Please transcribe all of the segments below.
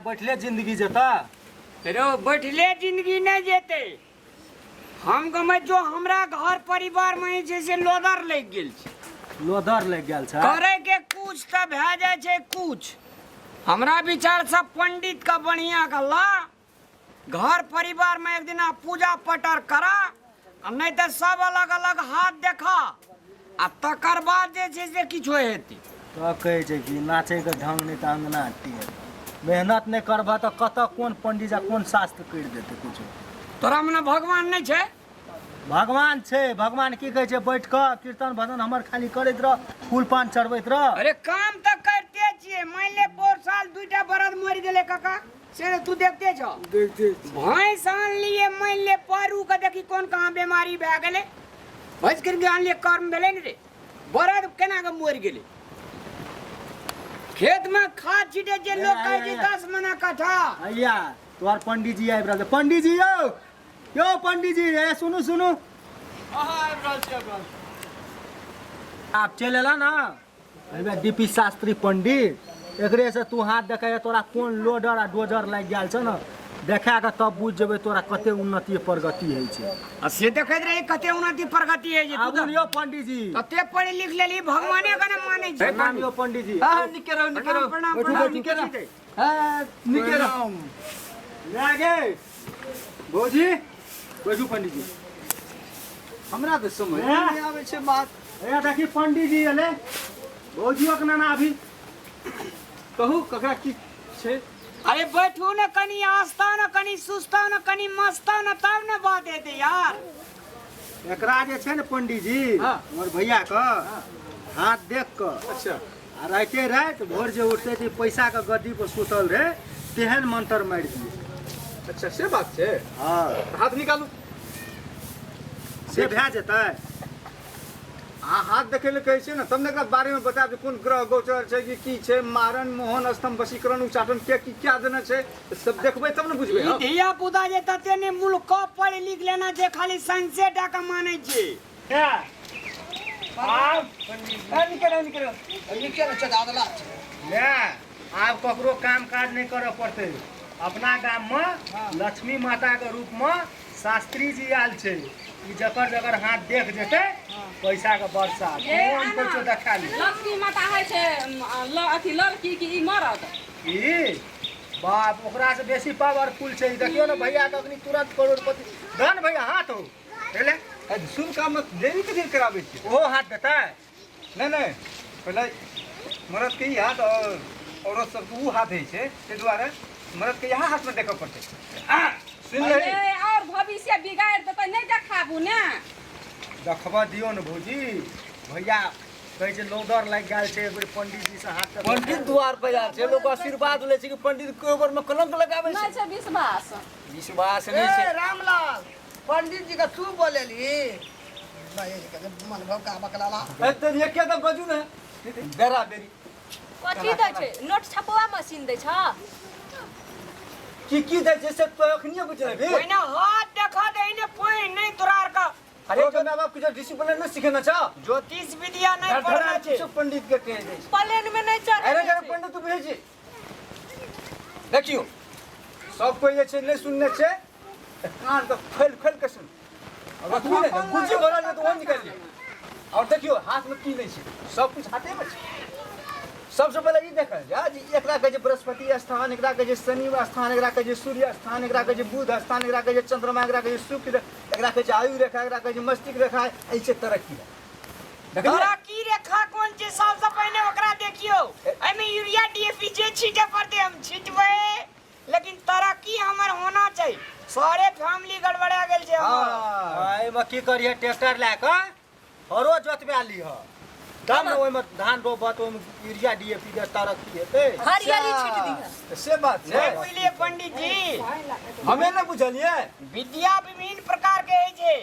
बैठले जिंदगी जेता रो बैठले जिंदगी नहीं जेते। हम गमे जो हमरा घर परिवार में जैसे लोदर लग गेल छै। लोदर लग गेल छै करे के कुछ त भए जाय छै कुछ। हमरा विचार से पंडित का बढ़िया गला घर परिवार में एक दिना पूजा पटर करा नहीं तो सब अलग अलग हाथ देखा आ तकर बाद जे छै से किछो हेतै। तो कहे छै कि नाचे के ढंग नहीं तो अंगना टेढ़। मेहनत नहीं करबा तो कत कौन पंडित जा कौन शास्त्र कर देते कुछ। तोरा मने भगवान नहीं छै? भगवान छै। भगवान की कहे छै बैठ के कीर्तन भजन हमर खाली करैत रह फूल पान चढ़बैत रह। अरे काम तो करते छिए। मान ले पोर साल दूटा बरद मर गेले काका से तू देखते छ। देखते भैंस आन लिए मान ले पारू के देखी कौन कहाँ बीमारी भए गेले। भैंस करके आन लिए कर्म भेले ने रे। बरद केना के मर गेले। खेत में खाद छीटे जे लोग कहे छै 10 मना कट्ठा। अय्या तोहर पंडित जी आबि रहल छै। पंडित जी यो पंडित जी ए सुनू सुनू आप चल एला ना एबे डीपी शास्त्री पंडित एकरे से तू हाथ देखा तोरा कौन लोडर आ डोजर लग गेल छ ना देखा के तब बुझ जेबे तोरा कते उन्नति प्रगति होइ छै। आ से देखैत रही कते उन्नति प्रगति है जे आबू यो पंडित जी कते पढ़ लिख लेली भगवाने का न माने छै। प्रणाम यो पंडित जी। हाँ निके रहो प्रणाम बैठो, निके रहो। हाँ निके रहो लागे भौजी बैठू पंडित जी। हमरा तो समझ नहीं आवे छै बात। ए देखी पंडित जी एले भौजियो के नाना अभी कहू ककरा की छै। अरे बैठू न कनी आस्था न कनी सुस्ता न कनी मस्ता न तब न बात हेते यार। एकरा जे छै ने पंडित जी हाँ। हमर भैया के हाथ देख के अच्छा आ राते रात भोर जे उठते थे पैसा के गद्दी पर सुतल रहे तेहन मंत्र मारि दिए। अच्छा से बात छै। हाँ हाथ निकालू। से भए जेतै। अहाँ हाथ देखे ले कहै छै ने तब ने एकरा बारे में बतायब जे कोन ग्रह गोचर छै कि की छै मारण मोहन स्तंभ वशीकरण उच्चाटन के की क्या देना छै सब देखबै तब ने बुझबै। ई धिया पुता जे तते ने मुल्क पढ़ लिख लेना छै खाली संसे टा के माने छै। आब ककरो काम काज नहीं करे पड़ते। अपना गाम में लक्ष्मी माता के रूप में शास्त्री जी आयल छै। ई जकर जकर हाथ देख जेते पैसा के वर्षा कौन कुछो देखा ली। लक्ष्मी माता है छै अथी लड़की की ई मरद ई बाप ओकरा से बेसी पावरफुल छै। ई देखियो ना भैया के अखनी तुरंत करोड़पति धन भैया हाथ हो एले शुभ काम में देरी के दिन कराबै छै। ओहो हाथ देता नहीं नहीं पहले मर्द के ही हाथ और औरत सबके वो हाथ है छै ताहि दुआरे मर्द के यहाँ हाथ में देखऽ पड़तै। सुन ले अरे और भविष्य बिगाड़ देतै नहीं देखाबू ने। देखबा दियो न भौजी भैया कहै छै लोदर लागि गेल छै। एक बेर पंडित जी से हाथ पंडित द्वार पर यार छै लोग आशीर्वाद ले छै कि पंडित के ऊपर में कलंक लगाबै नहीं छै। छै विश्वास। विश्वास नहीं छै। रामलाल पंडित जी का तू बोलेली मन भौका बकलाला तो ये क्या तो बजू ना बेरा बेरी कथी दै छै नोट छपवा मशीन दै छ। की दे जैसे तो अखनिए बुझले भी ओइना हाथ देखा दे ने कोई नहीं तोरार का। अरे तो मां बाप के डिसिप्लिन न सिखाना छ। ज्योतिष विद्या नहीं पढ़ना छै। सब पंडित के कह दे प्लेन में नहीं चढ़। अरे जरा पंडित तू बुझे छी देखियो सब कोई जे छै नहीं सुनने छै कान तो खोल खोल के सुन। अब तू ने कुछ बोला नहीं तो वो निकल ले। और देखियो हाथ में की नहीं छै सब कुछ हाथे में छै। सबसे पहले ई देखल जा जी एकरा के जे बृहस्पति स्थान एकरा के जे शनि स्थान एकरा के जे सूर्य स्थान एकरा के जे बुध स्थान एकरा के जे चंद्रमा एकरा के जे शुक्र एकरा के जे आयु रेखा एकरा के जे मस्तिष्क रेखा ऐसे तरक्की है। तोरा की रेखा कौन छै सबसे पहले ओकरा देखियो। एमे यूरिया डीएपी जे छीटे पड़ते हम छीटबे लेकिन तरक्की हमर होना चाहिए। सारे फैमिली गड़बड़ा गेल छै हमर। हां एमे की करिए ट्रैक्टर ला के हरो जोतबा लीह तब न ओइमे धान रोपत ओइमे यूरिया डीएपी के तरक्की हेतै। हरियाली छीट दी। से बात छै। पहले पंडित जी हमें न बुझलिए विद्या विभिन्न प्रकार के है छै।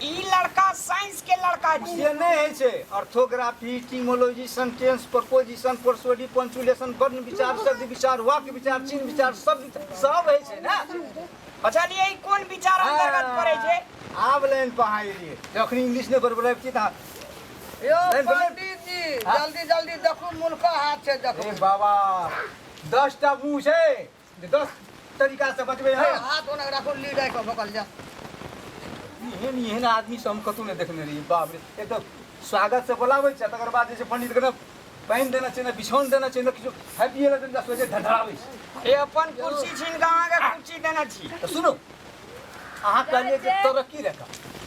ई लड़का साइंस के लड़का छै। ये नहीं है छै ऑर्थोग्राफी टीमोलॉजी सेंटेंस प्रपोजिशन परसोडी पंचुलेशन वर्ण विचार शब्द विचार वाक्य विचार चिन्ह विचार सब है छै ना। अच्छा ये कौन विचार अंतर्गत पड़े छै। आब लाइन पहाड़ी अखनी इंग्लिश ने बरबराब की था। यो पंडित जी जल्दी जल्दी देखो मुल्का हाथ से देखो। ए बाबा 10 टा मुँह छै 10 तरीका से बचबे है हाथ ओना राखो लीड आइ कऽ भकल जा एहन आदमी से हम कतौ नहीं देखने रही बाप रे एक तो स्वागत से बोलावे छै तकर बाद जे छै पंडित के पानि देना चाहिए बिछौन देना चाहिए किछो खाइ पिए ला देना सोचे धड़ावे ए अपन कुर्सी छीन के अहाँ के कुर्सी देना छी तो सुनो अहाँ कहलिए जे तरक्की रेखा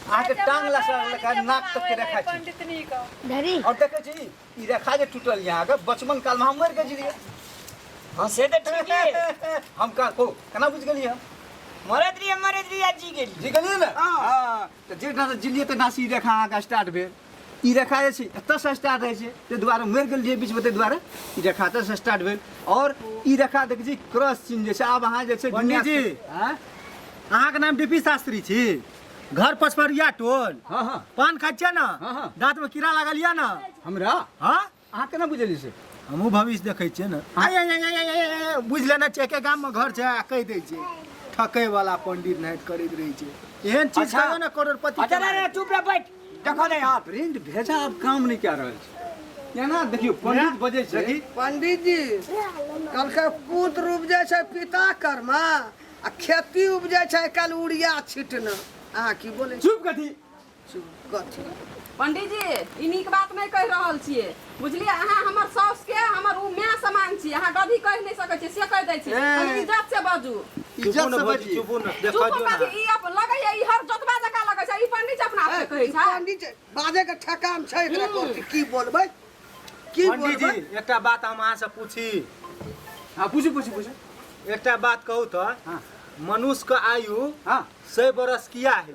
अहाँ के टांग लगा नाक तक के रेखा छै पंडितनी का और देखे छी ई रेखा जे टूटल यहाँ के बचपन काल में हम मर के जिलिए हाँ से तो ठीक है हम का को केना बुझ गेलिए हम मरे दिया जी गेली जी गेलिए ना हां तो जेठा से जिलिए त नासी रेखा अहाँ का स्टार्ट भेल ई रेखा जे छै एतऽ से स्टार्ट होइ छै ते दुआरे मर गेलिए बीच में ते दुआरे ई रेखा एतऽ से स्टार्ट भेल और ई रेखा देख जी क्रॉस चिन्ह जे छै आब अहाँ जे छै पंडित जी हां अहाँ के नाम डीपी शास्त्री छी घर पचपरिया टोल हां हां पान खाइ छियै ना हाँ। दांत में कीड़ा लागल यऽ ना हमरा हाँ अहाँ केना बुझलिए से हमहूँ भविष्य देखै छियै ना बुझि लेना छै के गाम में घर छै आ कहि दै छै ठकै वाला पंडित नाहित करैत रहै छै एहन चीज अच्छा। कहियो ना करोड़पति अच्छा रे चुप रह बैठ देखो दे हाथ प्रिंट भेजा अब काम नहीं क्या रहल छै एना देखियो पंडित बजे छै पंडित जी कल के पुत्र उपजे छै पिता कर्म आ खेती उपजे छै कल उड़िया छिटना अहाँ की बोले चुप कथी कथी पंडित जी ई नीक बात नहीं कह रहल छियै बुझलिए अहाँ हमर साउस के हमर उ माय समान छी अहाँ गधी कह नहीं सकै छी से कह दै छी कनी इज्जत से बाजू इज्जत से बजी चुप न चुप देखा दियौ बाजू ना ई अब लगै ई हर जोतबा जका लगै छै ई पंडित जी अपना आप से कहै छै पंडित जी बाजे के ठकाम छै एकरा कोठी की बोलबै की पंडित बोलबै जी एकटा बात हम अहाँ से पूछी हां पूछू एकटा बात कहू तो हां मनुष्य के आयु हां 100 बरस किया है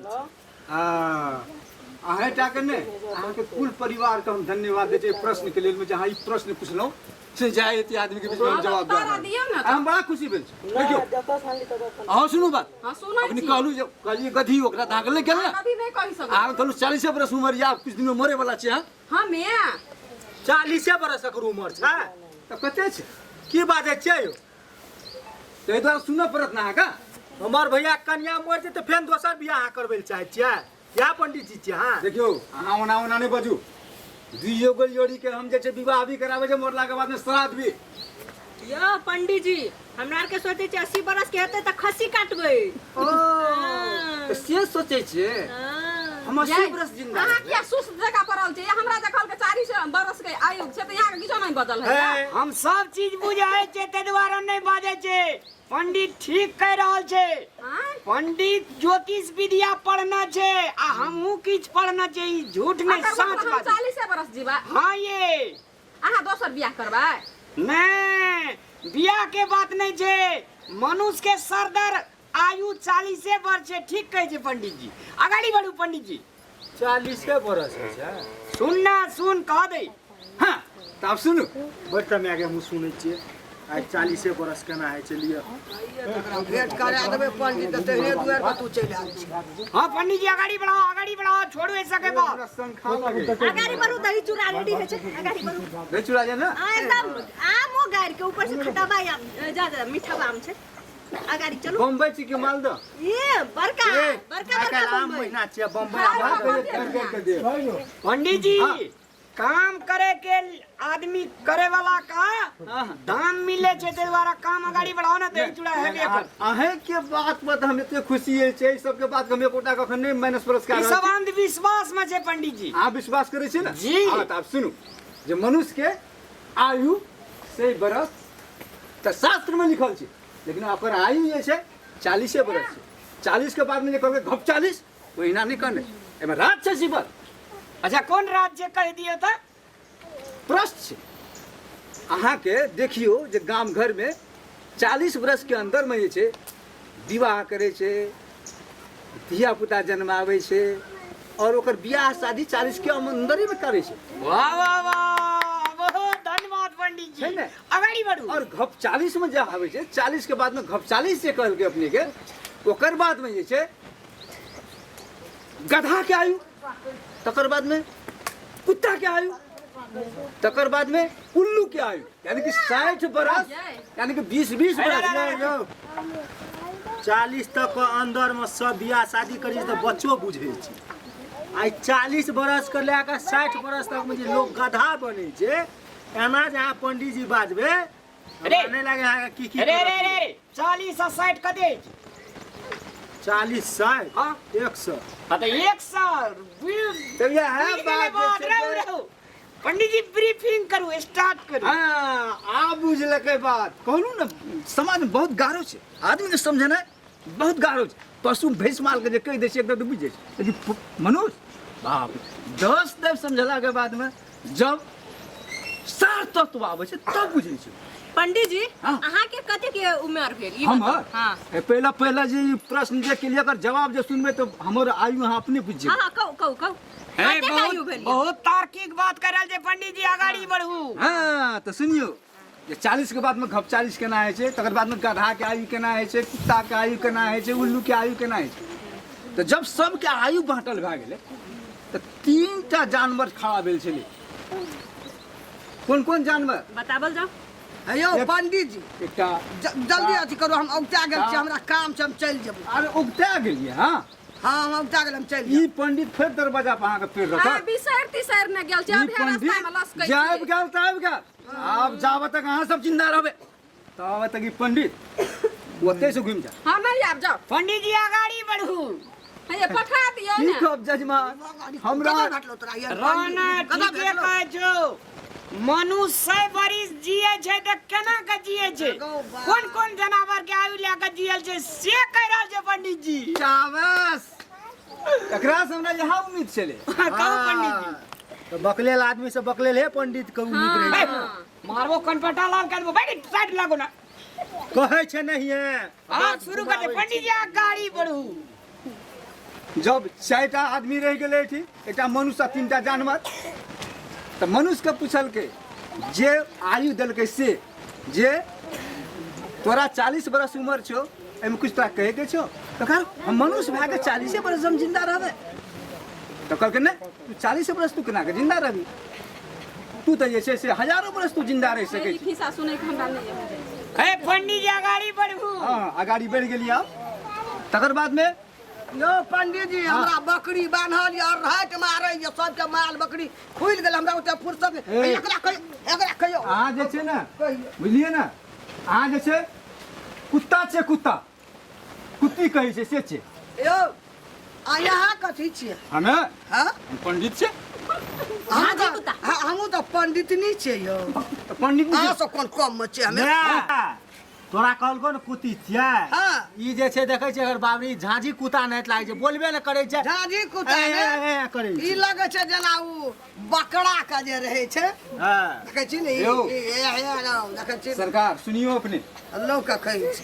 अहे टा के ने अहाँ के कुल परिवार के हम धन्यवाद दे छै प्रश्न के लेल में जहाँ ई प्रश्न पुछलौ से जाय एते आदमी के बीच में हम जवाब तारा दे दियौ ना हम बड़ा खुशी भेल छी देखियो अहाँ सुनू बात हां सुनै अपनी छी कहलू जे कहलिए गधी ओकरा धागले गेल ना गधी नहीं कह सकै आब कहलू 40 बरस उमर या कुछ दिन में मरे वाला छै हां हां मैं 40 बरसक उमर छै त कते छै की बाजै छियै यौ तै दुआरे सुनऽ पड़त ना अहाँके हमर भैया कन्या मर जेतै फेर दोसर बियाह अहाँ करबै लए चाहै छियै या पंडित जी छियै अहाँ देखियो अहाँ ओना नहीं बजू दुइयो गो जोड़ी के हम जे छै विवाह भी कराबै छै मरला के बाद में श्राद्ध भी यो पंडित जी हमरा आर के सोचे छी 80 बरस के हेतै त खस्सी काटबै तो से सोचे छियै हम 80 बरस जिंदा अहाँ किया सुस्त जगह पड़ल छै हमरा देखल के 40 बरस के आयु छै त यहाँ के किछो नहीं बदल है हे, हम सब चीज बुझाए छै ते द्वारा नहीं बाजे छै पंडित ठीक कह रहल छै पंडित ज्योतिष विद्या पढ़ना छै आ हमहू किछ पढ़ना छै ई झूठ नहीं सच बात 40 बरस जीवा हाँ ये अहाँ दोसर बियाह करबै नहीं बियाह के बात नहीं छै मनुष्य के सरदर आयु 40 वर्ष है ठीक कहे छै पंडित जी आगाड़ी बढ़ू पंडित जी 40 बरस छै सुन ना सुन कह दे हां त अब सुनू बैठ में आगे हम सुनै छियै आइ 40 बरस केना है चलिए भेंट करा देबै पंडित त तेहने दुआर पर तू चलि आल छी हाँ पंडित जी आगाड़ी बढ़ाओ छोड़ू ऐसा के बात अगाड़ी बढ़ू दही चूड़ा रेडी है छै अगाड़ी बढ़ू दही चूड़ा जे ना एकदम आम हो गाड़ के ऊपर से खटाबा जा मीठा आम छै अगाड़ी चलू बम्बई छी के मालदह ये बड़का आम बम्बई महीना छियै बम्बई पंडित जी काम करे के आदमी करे वाला का दाम मिले छै ते द्वारा काम आगाड़ी बढ़ाओ ना दही चूड़ा है अहे के बात पर हम एते खुशी है छै सब के बात हम एकोटा कखन नहीं माइनस प्लस कर ई सब अंधविश्वास में छै पंडित जी आप विश्वास करे छी ना जी। हां त आप सुनू जे मनुष्य के आयु 100 बरस त शास्त्र में लिखल छै लेकिन ओकर आयु जे छै 40 बरस छै 40 के बाद में जे कहबै घप 40 ओहिना नहीं करने एमे रात छै शिवर अच्छा कौन राज्य कह दियो था प्रश्न छै अहाँ के देखियो जे गाम घर में 40 बरस के अंदर में जे छै विवाह करे छै धिया पुता जन्मावे छै और ओकर बियाह शादी 40 के अंदर में करे छै वाह वाह वाह बहुत धन्यवाद पंडित छै जी ने? आगाड़ी बढ़ू और घप 40 में जब आवे छै 40 के बाद में घप 40 से कहल के अपने के ओकर बाद में जे छै गधा के आयु तकर बाद में कुत्ता के आयु तकर बाद में उल्लू के आयु यानी कि 60 बरस यानी कि 20 बरस 40 तक के अंदर में सब बियाह शादी करी तो बच्चो बुझे छै आई 40 बरस के लेकर 60 बरस तक में जे लोग गधा बने छै एना जहाँ पंडित जी बाजबे अरे नहीं लगे अहाँ की की अरे रे रे 40 और 60 का दे 40 60 हाँ 100 हाँ तो 100 तो ये है बात जे छै रहो पंडित जी ब्रीफिंग करू स्टार्ट करू हाँ आप बुझलकै बात कहलू ना समाज में बहुत गारो छै आदमी के समझना बहुत गारो छै पशु भैंस माल के जे कहि दै छै एकदम तो बुझ जाइ छै लेकिन मनुष्य बाप 10 देव समझला के बाद में जब सार तत्व आबै छै तब बुझै छै पंडित जी हाँ। अहाँ के कते के उम्र भेल ई हमर बताउ। हाँ पहला जे ई प्रश्न जे केलिए अगर जवाब जे सुनबै तो हमर आयु अहाँ अपने बुझ हाँ जेबै हाँ कहू ए, कते आयु भेल बहुत तार्किक बात करल जे पंडित जी आगाड़ी बढ़ू हाँ तो सुनियो जे 40 के बाद में घप 40 केना होइ छै तकर बाद में गधा के आयु केना होइ छै कुत्ता के आयु केना होइ छै उल्लू के आयु केना होइ छै तो जब सबके आयु बाँटल भए गेलै तो 3टा जानवर खड़ा भेल छलै कोन कोन जानवर बताबल जाओ हे यौ पंडित जी एकटा जल्दी अथी करू हम औगता गेल छी हमरा काम छै हम चलि जेबै अरे उगता गेलिए हाँ हाँ हम औगता गेल हम चलि ई पंडित फेर दरवाजा पर अहाँके पेड़ हाँ रखत बिसर तिसर न गेल छै ई अभी रास्ता में लसकै पंडित जाब गेल तब गेल आब जाब तक अहाँ सब जिंदा रहबै तब तक ई पंडित ओते से घुमि जा हाँ नहीं आब जाओ पंडित जी आगाड़ी बढ़ू हे पठा दियो की ने कहब जजमान हमरा कतऽ भेटलौ तोरा ये रोना कतऽ ठीके भेटलौ? कहै छौ मनुष्य 100 बरिस जिये छै त केना के जिये छै कोन कोन जानवर के आयु ले के जियल छै से कह रहल छै पंडित जी चावस एकरा से हमरा यहाँ उम्मीद छलै कहू पंडित जी तो बकलेल आदमी से बकलेल है पंडित के उम्मीद रहे छै मारबो कनपटा लाल कर दो बैठ साइड लागो ना कहै छै नहीं है हाँ शुरू कर दे पंडित जी आगाड़ी बढ़ू जब 4टा आदमी रह गेलै ठीक एकटा मनुष्य आ 3टा जानवर तऽ मनुष्य के पूछलकै जे आयु देलकै से जे तोरा 40 बरस उम्र छौ एहिमे कुछ तोरा कहे के छौ तऽ कहल हम मनुष्य भए के 40 बरस हम जिंदा रहबै तऽ कहलकै नहीं तू 40 बरस तू केना के जिंदा रहबी तू तऽ जे छै से हजारों बरस तू जिंदा रहि सकै ई छी खिस्सा सुनै के हमरा नहीं आबै ए पंडित जी आगाड़ी बढ़ू हाँ आगाड़ी बढ़ि गेलियै आब तकर बाद में यौ पंडित जी हमरा बकरी बान्हल या रात मारै या सबके माल बकरी खुलि गेल हमरा ओते फुर्सत ए। एकरा कहियो अहाँ जे छै ने बुझलियै ने अहाँ जे छै कुत्ता छै कुत्ता कुत्ती कहै छै से छै यौ आ यहाँ कथी छियै हमे हाँ पंडित छै हमहूँ तऽ पंडितनी छियै यौ तऽ पंडित अहाँ सब कोन कम में छियै हमे तोरा कहलको ने कुत्ती छियै हाँ ई जे छै देखै छै अगर बाबरी झांझी कुत्ता नहीं लागै छै बोलबे ने करै छै झाँझी कुत्ता ए, ए, ने ए, करै ई छै लगे छै जेना ओ बकरा के जे रहै छै हाँ देखै छी ने यौ। देखै छी सरकार सुनियो अपने लोग के कहै छै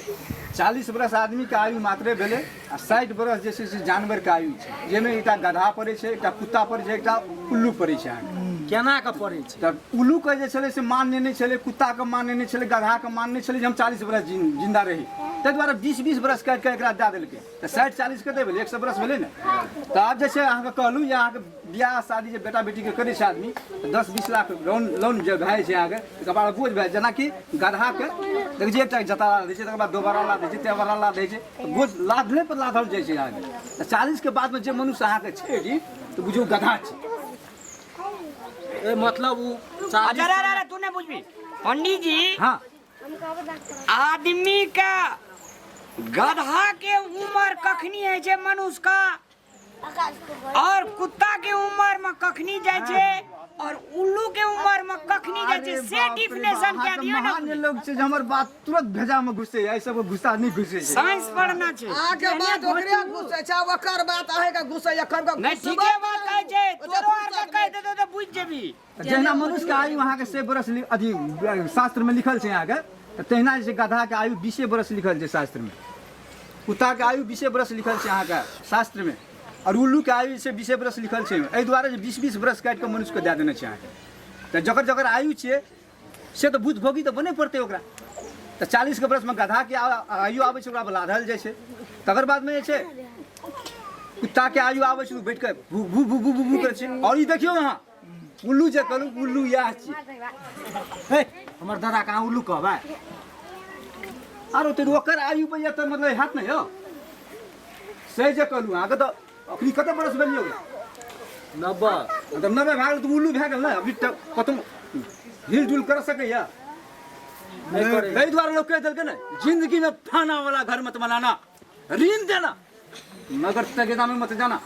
40 बरस आदमी के आयु मात्रे भेलै आ 60 बरस जे छै से जानवर के आयु छै जाहिमे एकटा गधा पड़ै छै एकटा कुत्ता पड़ै छै एकटा उल्लू पड़ै छै अहाँके केना के पड़ै छै तब उल्लू के जे छलै से मान्य नहीं छलै कुत्ता के मान्य नहीं छलै गधा के मान्य नहीं छलै जे हम 40 बरस जिंदा रही ताहि दुआरे 20 बरस काटि कऽ एकरा दए देलकै तऽ 60 40 कते भेलै 100 बरस भेलै ने तऽ आब जे छै अहाँके कहलहुँ जे अहाँके बियाह शादी जे बेटा बेटी के करै छै आदमी तऽ 10-20 लाख लोन जे भए जाइ छै अहाँके तऽ कपाड़ बोझ भए जेनाकि गधा के देखै छियै एकटा जतारा दै छै तकर बाद दोबारा ला दै छै तेबारा ला दै छै तऽ बोझ लादले पर लादल जाइ छै अहाँके तऽ 40 के बाद में जे मनुष्य अहाँके छै जी तऽ बुझियौ गधा छै ए मतलब उ अच्छा रे तू नहीं बुझबी पंडित जी हाँ आदमी का गधा के उम्र कखनी है छै मनुष्य का और कुत्ता के उम्र में कखनी जाय छै और उल्लू के उम्र में कखनी जाय छै से डिफिनेशन क्या दियो ना महान लोग छै जे हमर बात तुरंत भेजा में घुसे है सब गुस्सा नहीं घुसे छै साइंस पढ़ना छै आगे बात ओकरे घुसे छै ओकर बात अहे के घुसे एकर के नहीं ठीके बात कहै छै तोरो आर के कह दे तो बुझ जेबी जहिना मनुष्य के आयु अहाँके 100 बरस अथी शास्त्र में लिखल छै अहाँके तऽ तहिना जे छै गधा के आयु 20 बरस लिखल छै शास्त्र में कुत्ता के आयु 20 बरस लिखल छै अहाँके शास्त्र में और उल्लू के आयु छै 20 बरस लिखल छै एहि दुआरे जे 20 बरस काटि कऽ मनुष्य के दए देने छै अहाँके तऽ जकर जकर आयु छियै से तऽ बुझ भोगी तऽ बने पड़तै ओकरा तऽ 40 के बरस में गधा के आयु आबै छै ओकरा पर लाधल जाइ छै तकर बाद में जे छै कुत्ता के आयु आबै छै बैठ कऽ भू भू भू भू भू करै छै और ई देखियौ अहाँ उल्लू जे कहलू उल्लू इएह छियै हे हमर दादा कहाँ उल्लू कहबै आरो तो ओकर आयु पर ये तो मतलब हाथ नहीं हो सही जे कहलू अहाँके तऽ अखनी कते बरस भेलियै 90 मतलब 90 भए गेल तऽ उल्लू भए गेल ने अभी तक कतहु हिल डुल कर सकैया कई द्वारा लोग कह दिल ना जिंदगी में फाना वाला घर मत बनाना, ऋण देना मगर तगेदा में मत जाना।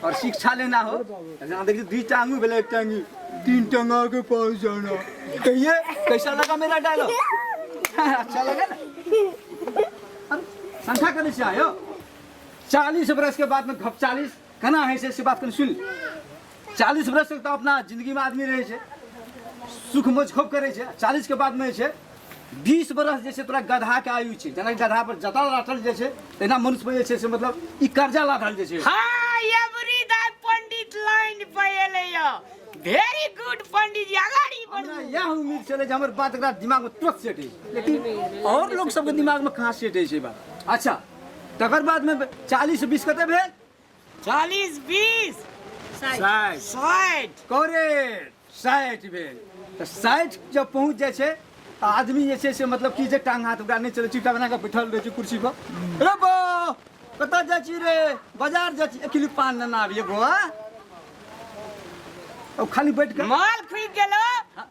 और शिक्षा लेना हो जहाँ देखिए 2 टांगू भले 1 टांगी 3 टंगा के पास जाना। कहिए कैसा लगा मेरा डायलॉग? अच्छा लगा ना? संख्या करने से आयो 40 बरस के बाद में 40 कहना है से बात कर सुन। 40 बरस तक तो अपना जिंदगी में आदमी रहे छे, सुख मौज खूब करे छे। 40 के बाद में छे 20 बरस जैसे तोरा गधा के आयु छे, जना गधा पर जता लाठल जैसे तेना मनुष्य पे जे से मतलब ई कर्जा लाठल जैसे। हाँ एवरी दाई पंडित लाइन पे एले या वेरी गुड पंडित जी आगाड़ी हमरा बढ़ू। यह उम्मीद चले जे हमर बात एकरा दिमाग में तुरंत सेट है, लेकिन और लोग सबके दिमाग में कहां सेट है से बात। अच्छा तकर बाद में 40 20 कते भेल 40 20 60 60 करेक्ट 60 भेल। तो 60 जब पहुंच जाए छे आदमी जे छे से मतलब की जे टांग हाथ ओकरा नहीं चले, चिटा बना के बैठल रहे छे कुर्सी पर। रे बो कतऽ जाइ छी रे? बाजार जाइ छी, 1 किलो पान लेना आबिए बुआ। अब खाली बैठ के माल खुइक गेलो,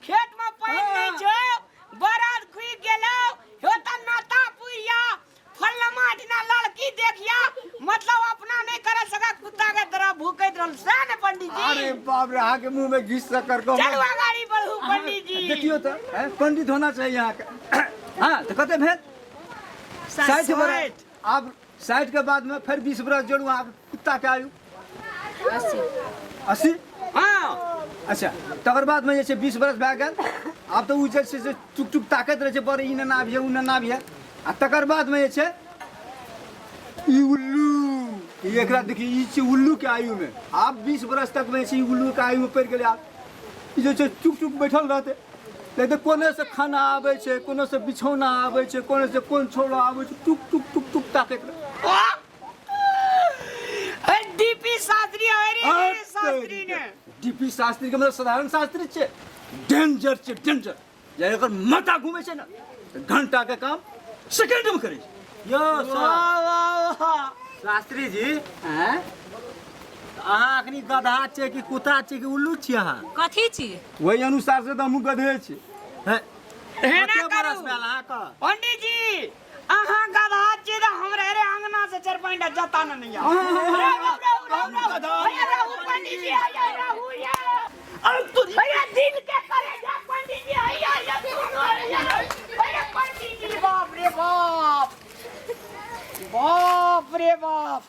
खेत में पानी नहीं छो, बरात खुइक गेलो, होता नाता पुइया फलमा दिना लड़की देखिया मतलब अपना नहीं कर सका कुत्ता के तरह भूकैत रहल से ने पंडित जी। अरे बाप रे आगे मुंह में घिस कर को चलू आगाड़ी बढ़ू पंडित जी। देखियो तो पंडित होना चाहिए यहाँ के। हाँ तो कते भेल 60 बरस। अब 60 के बाद में फिर 20 बरस जोड़ू आप कुत्ता के आयु 80। हाँ अच्छा तकर बाद में जैसे 20 बरस भए गेल आब तो उ जे छै से चुक चुक ताकत रहे छै बड़ ई ना आबिए उ ना आबिए। आ तकर बाद में जे छै ई उल्लू ई एकरा देखिए ई छै उल्लू के आयु में आप 20 बरस तक में छै उल्लू के आयु में पड़ गेले। आप ई जे छै चुक चुक बैठल रहते लेकिन कोने से खाना आवे छै, कोने से बिछौना आवे छै, कोने से कोन छोड़ा आवे छै, टुक टुक टुक टुक ताकत रहे। डीपी शास्त्री अरे शास्त्री ने डीपी शास्त्री के मतलब साधारण शास्त्री छे, डेंजर छे डेंजर। जे अगर माथा घूमे छे ना तो घंटा के काम सेकंड में करे छे। यो वाह वाह वाह शास्त्री जी हैं अहाँ अखनी गधा छे कि कुत्ता छे कि उल्लू छी अहाँ? कथी छी? वही अनुसार से तो हम गधे छे। है ना कते बरस करू भेल अहाँके? पंडित जी अहाँ गधा छी तो हमरे रे अंगना से 4 जता न नहीं आ। रहू पंडित जी आया रहू या अब तू भैया दिल के करे जा पंडित जी आया अरे पंडित जी बाप रे बाप बाप रे बाप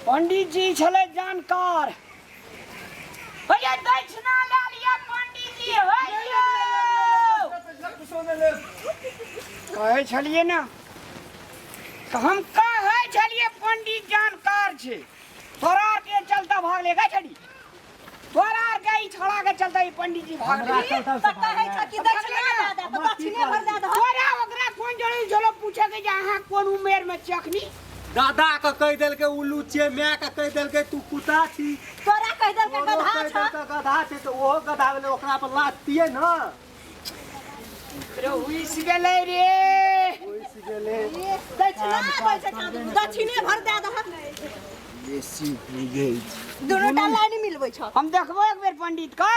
पंडित जी छले जानकार। भैया दक्षिणा ले लिया पंडित जी कहे छलिए ना तो हम कहे छलिए पंडित जानकार छे तोरा के चलता भाग लेगा छड़ी तोरा के ई छड़ा के चलता ई पंडित जी भाग ले तो कहे छ कि दक्षिणा दे दे तो दक्षिणे भर दे दो। तोरा ओकरा कोन जड़ी चलो पूछे के जे अहाँ कोन उमेर में चखनी दादा के कह देल के उल्लू छे, माय के कह देल के तू कुत्ता छी, तोरा कह दल के गधा छ। गधा छे तो ओहो गधा भेले ओकरा पर लातिए न। रे हुइस गेलै रे दक्षिणा कहै छ दक्षिणे भर दे दो। बेसी हो गई दुनू टा लाइन मिलबै छ। हम देखबो एक बेर पंडित का।